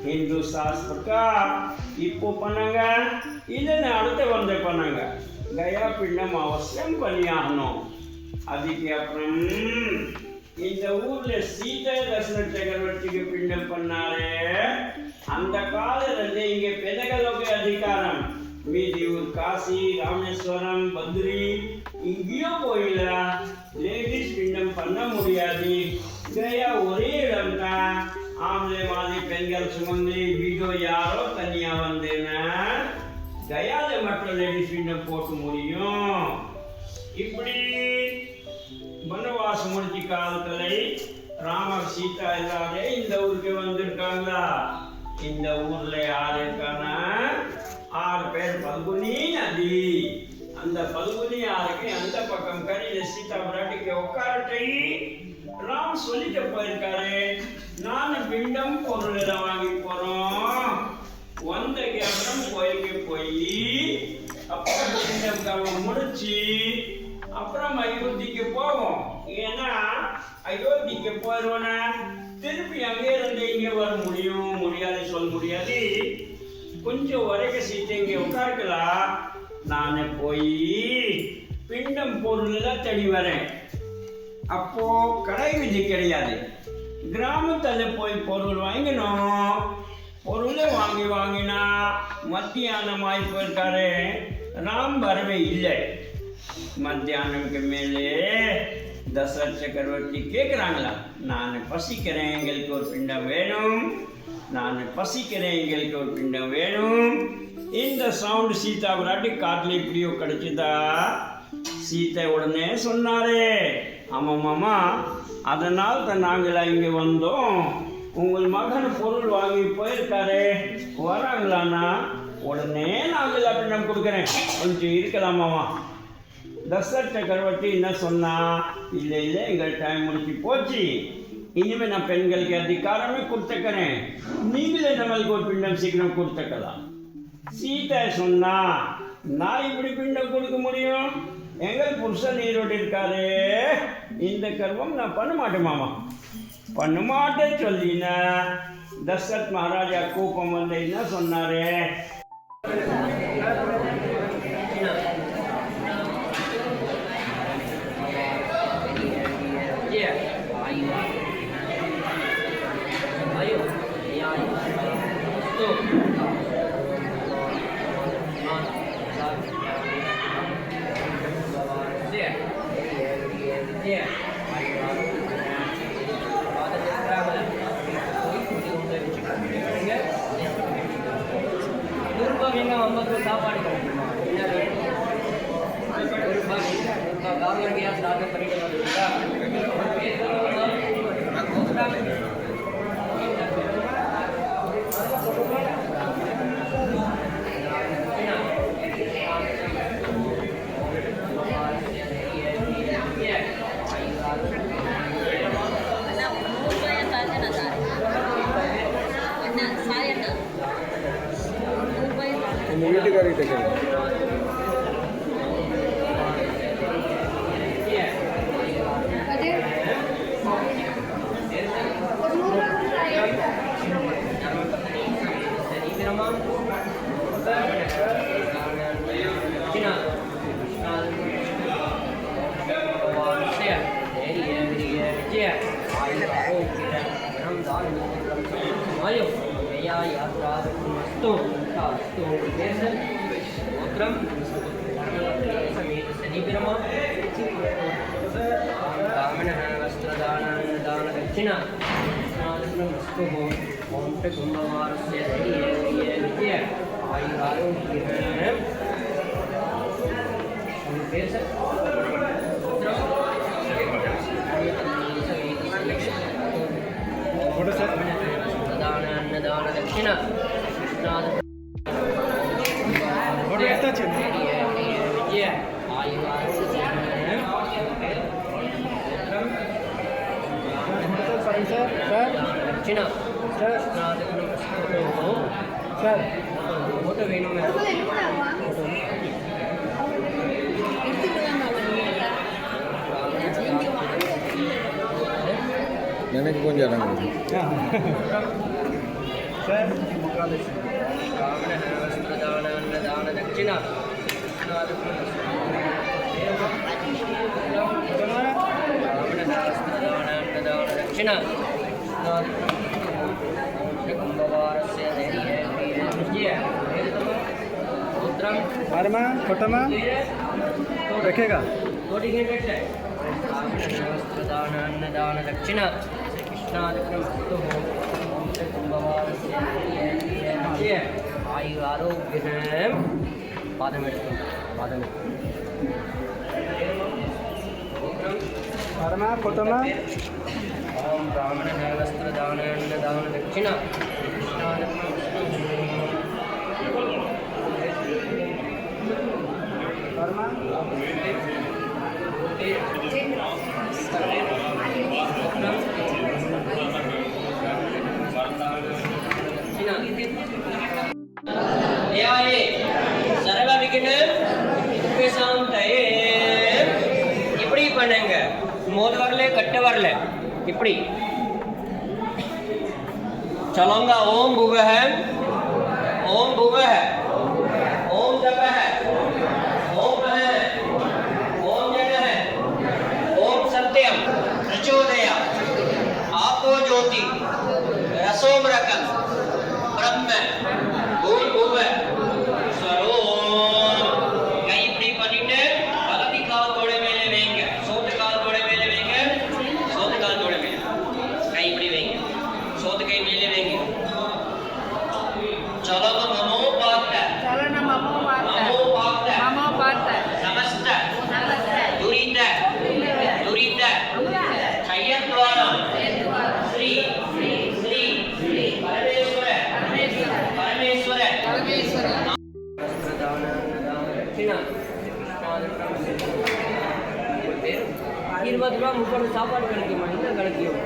Hindu Sastra இப்போ பண்ணாங்க இல்லைன்னு அடுத்த வந்து பண்ணாங்க கயா பிண்டம் அவசியம் பண்ணியாகணும். அதுக்கு அப்புறம் இந்த ஊர்ல சீதை தர்சன சக்கரவர்த்திக்கு பிண்டம் பண்ணாரு. அந்த காலத்துல இங்க பெதகலோக அதிகாரம் மீதி ஊர் காசி ராமேஸ்வரம் பத்ரி இங்கேயும் கோயில லேடிஸ் பிண்டம் பண்ண முடியாது. கயா ஒரே இடம் தான். ஆம்பளை மாதிரி பெண்கள் சுமந்து வீடோ யாரோ தனியா வந்தேன்னா கயால மட்டும் லேடிஸ் பிண்டம் போட்டு முடியும். இப்படி வனவாசம் முடிச்ச காலத்துல ராமர் சீதா எல்லாரும் இந்த ஊருக்கு வந்திருக்காங்களா. இந்த ஊர்ல யாரு இருக்கானா 6 பேர் பல்குனி நதி. அந்த பல்குனி ஆறுக்கு அந்த பக்கம் கரையில சீதா பிராட்டிக்கு உட்காரட்டை ராம் சொல்லிட்டு போயிருக்காரு. நான் பிண்டம் பொருள் வாங்கி போறோம். வந்த அப்புறம் கோயிலுக்கு போய் அப்புறம் பிண்டம் கவனம் முடிச்சு அப்புறம் அயோத்திக்கு போவோம். ஏன்னா அயோத்திக்கு போயிருவோன்னா திருப்பி அங்கே இருந்து இங்கே வர முடியாது சொல்ல முடியாது. கொஞ்சம் வரைக்க சீட்டை இங்கே உட்காருக்கலாம். நான் போய் பிண்டம் பொருள் தேடி வரேன். அப்போ கடை விதி கிடையாது. கிராமத்தில் போய் பொருள் வாங்கணும். பொருளை வாங்கினா மத்தியானமாய் போயிருக்காரு. ராம் வரவே இல்லை. மத்தியானம்க்கு மேலே தசரத சக்கரவர்த்தி கேட்குறாங்களா, நான் பசிக்கிறேன் எங்களுக்கு ஒரு பிண்டம் வேணும், நான் பசிக்கிறேன் எங்களுக்கு ஒரு பிண்டம் வேணும். இந்த சவுண்ட் சீதா பிராட்டி காட்டில் இப்படியோ கிடைச்சதா. சீதை உடனே சொன்னாரே, ஆமாம் மாமா, அதனால் தான் நாங்கள் இங்கே வந்தோம். உங்கள் மகன் பொருள் வாங்கி போயிருக்காரு, வராங்களான்னா உடனே நாங்கள் பிண்டம் கொடுக்குறேன், கொஞ்சம் இருக்கலாமாமா. தசரத சக்கரவர்த்தி என்ன சொன்னா, இல்லை எங்கள் டைம் முடிச்சு போச்சு, இனிமேல் நான் பெண்களுக்கு அதிகாரமே கொடுத்துக்கிறேன், நீங்களே நம்மளுக்கு ஒரு பிண்டம் சீக்கிரம் கொடுத்துக்கலாம். சீதை சொன்னா, நான் இப்படி பிண்டம் கொடுக்க முடியும், எங்கள் புருஷன் நீரோடு இருக்காரு, இந்த கர்வம் நான் பண்ண மாட்டேன் மாமா, பண்ண மாட்டேன்னு சொல்லினா தசரத் மகாராஜா கோபம் வந்து என்ன சொன்னாரு, சாப்பாடு கிடைக்குமா, கவர்மெண்ட் கேஸ் டாக்டர் பண்ணிட்டு வீட்டுக்காரிட்ட ஃபோட்டோ வேணும். எனக்கு கொஞ்சம் இடம் சார் வஸ்திரதான அன்னதான தட்சிணா வஸ்திரதான அன்னதான தட்சிணா अरे फोटो में रखेगा वस्त्रदान अन्नदान दक्षिण आयु आरोग्य पादम फोटो में ओम ब्राह्मण वस्त्रदान अन्नदान दक्षिण இப்படி பண்ணுங்க. மோது வரல கட்ட வரல இப்படி चलूंगा. ओम भुवः ओम भुवः ओम तपः ओम महः ओम जनः ओम सत्यम प्रचोदया आपो ज्योति रसोमरकं ब्रह्म भूर्भुवः स्वरोम. கை இப்படி பண்ணிட்டு வலது கால் தோளை மேலே வைங்க. சோத்து கால் தோளை மேலே வைங்க. சோத்து கால் தோளை மேலே கை இப்படி வைங்க. சோத்து கை மேலே வைங்க. चलो तो नमो पार्थ समस्त दुरित क्षयद्वारा श्री श्री परमेश्वर ₹20 30 சாப்பாடு கிடைக்குமா? என்ன கிடைக்கும்?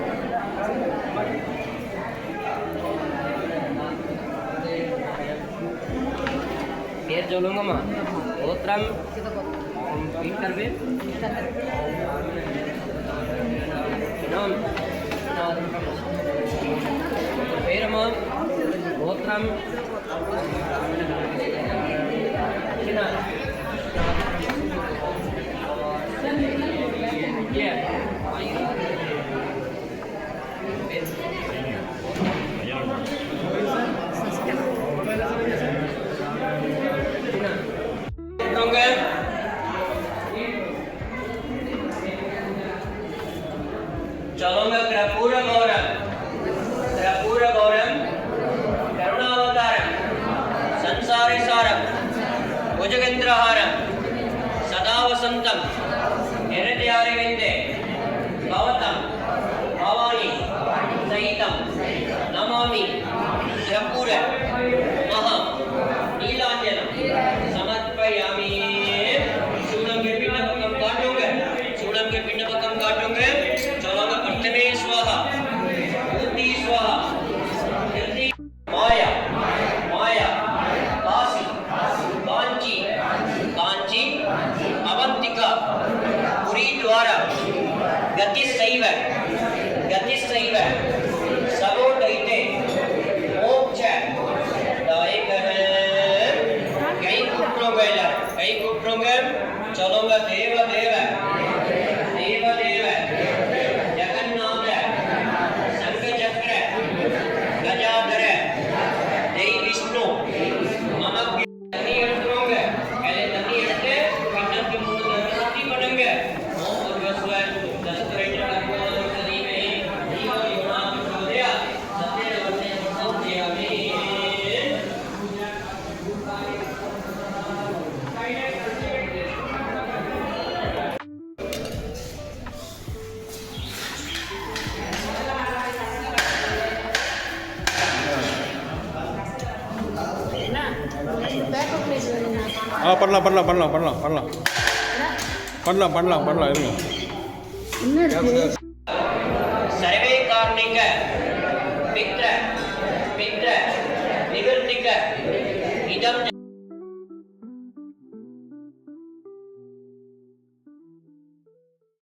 பேர் சொல்லுங்கம்மா. கோத்திரம் பீட்டர்வே பேரம்மா. கோத்திரம் चलोंगा. कर्पूर गौरम करुणावतारम संसार सारम भुजगेंद्रहारम सदा वसंतम निरत्यारिविंदे भवतम भवानी सहितम नमामि कर्पूर महा नीलांजनम समर्पयामि. शूलम के पिंडपकम काटूंगा. चलोंगा. प्रथमे स्वाहा बुद्धि स्वाहा कीर्ति माया कांची अवंतिका पुरी द्वारा गति सैव सबोदयिते मोक्ष दायक कई कुट्रोंगे. चलोंगा. देव जगन्नाथ शंखचक्र गजाधर देव विष्णु मम तनी எடுத்துறோங்க. கையில தண்ணி எடுத்து கண்ணத்துக்கு மூணு தடவை சுத்தி பண்ணுங்க. ஓம் பூர்வஸ்வ தஸ்துரைச்ச தீமே ஜீவோ யோனா பிரச்சோதய சத்யேன வந்தே சௌத்யாமி. பண்ணலாம் இருங்க. सर्वे कार्णिक पित्र निवर्तिक